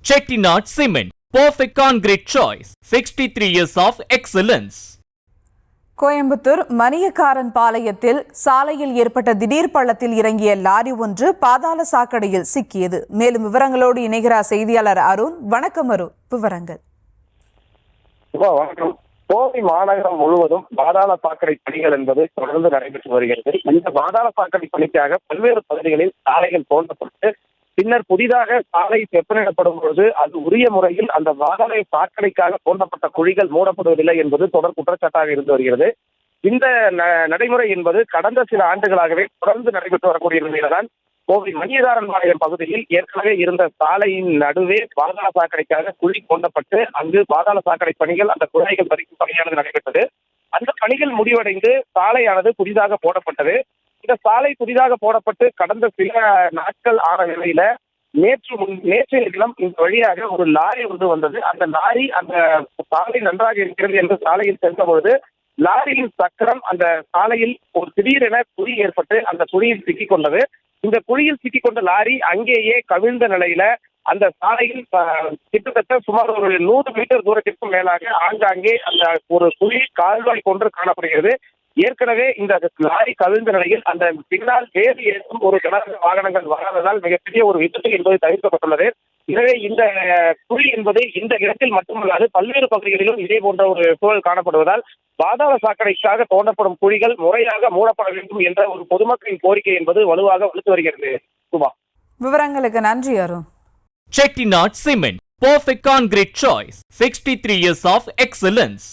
Chettinad Cement, perfect concrete choice. 63 years of excellence. Coimbatore Maniyakaran பாளையத்தில் சாலையில் ஏற்பட்ட திடீர் பள்ளத்தில் இறங்கிய லாரி ஒன்று பாதாள சாக்கடையில் சிக்கியது. மேலும் விவரங்களோடு இணைகிறார் செய்தியாளர் அருண். வணக்கம் அருண், விவரங்கள். வணக்கம். கோவை மாநகரம் முழுவதும் பாதாள சாக்கடை பணிகள் என்பது தொடர்ந்து நடைபெற்று வருகிறது. இந்த பாதாள சாக்கடை பணிக்காக பல்வேறு பகுதிகளில் சாலைகள் தோண்டப்பட்டு பின்னர் புதிதாக சாலை செப்பனிடப்படும் பொழுது அது உரிய முறையில் அந்த பாதாள சாக்கடைக்காக தோண்டப்பட்ட குழிகள் மூடப்படுவதில்லை என்பது தொடர் குற்றச்சாட்டாக இருந்து வருகிறது. இந்த நடைமுறை என்பது கடந்த சில ஆண்டுகளாகவே தொடர்ந்து நடைபெற்று வரக்கூடிய நிலையில்தான் கோவை மணியக்காரன் பாளையம் பகுதியில் ஏற்கனவே இருந்த சாலையின் நடுவே பாதாள சாக்கடைக்காக குழி தோண்டப்பட்டு அங்கு பாதாள சாக்கடை பணிகள் அந்த குழாய்கள் பதிக்கும் பணியானது நடைபெற்றது. அந்த பணிகள் முடிவடைந்து சாலையானது புதிதாக போடப்பட்டது. இந்த சாலை புதிதாக போடப்பட்டு கடந்த சில நாட்கள் ஆன நிலையில நேற்றைய தினம் இந்த வழியாக ஒரு லாரி ஒன்று வந்தது. அந்த லாரி அந்த சாலை நன்றாக இருக்கிறது என்று சாலையில் சென்ற பொழுது லாரியின் சக்கரம் அந்த சாலையில் ஒரு திடீரென குழி ஏற்பட்டு அந்த குழியில் சிக்கிக் கொண்டது. இந்த குழியில் சிக்கிக் கொண்ட லாரி அங்கேயே கவிழ்ந்த நிலையில அந்த சாலையில் கிட்டத்தட்ட சுமார் ஒரு 100 மீட்டர் தூரத்திற்கும் மேலாக ஆங்காங்கே அந்த ஒரு குழி கால்வாய் கொண்டு காணப்படுகிறது. ஏற்கனவே இந்த லாரி கவிழ்ந்த நிலையில் அந்த பின்னால் வேறு ஏற்றும் ஒரு கனரக வாகனங்கள் வராததால் மிகப்பெரிய ஒரு விபத்து என்பது தவிர்க்கப்பட்டுள்ளது. எனவே இந்த குழி என்பது இந்த இடத்தில் மட்டுமல்லாது பல்வேறு பகுதிகளிலும் இதே போன்ற ஒரு சூழல் காணப்படுவதால் பாதாள சாக்கடைக்காக தோண்டப்படும் குழிகள் முறையாக மூடப்பட வேண்டும் என்ற ஒரு பொதுமக்களின் கோரிக்கை என்பது வலுவாக வலுத்து வருகிறது. விவரங்களுக்கு நன்றி Arun. Chettinad Cement, perfect concrete choice. 63 years of excellence.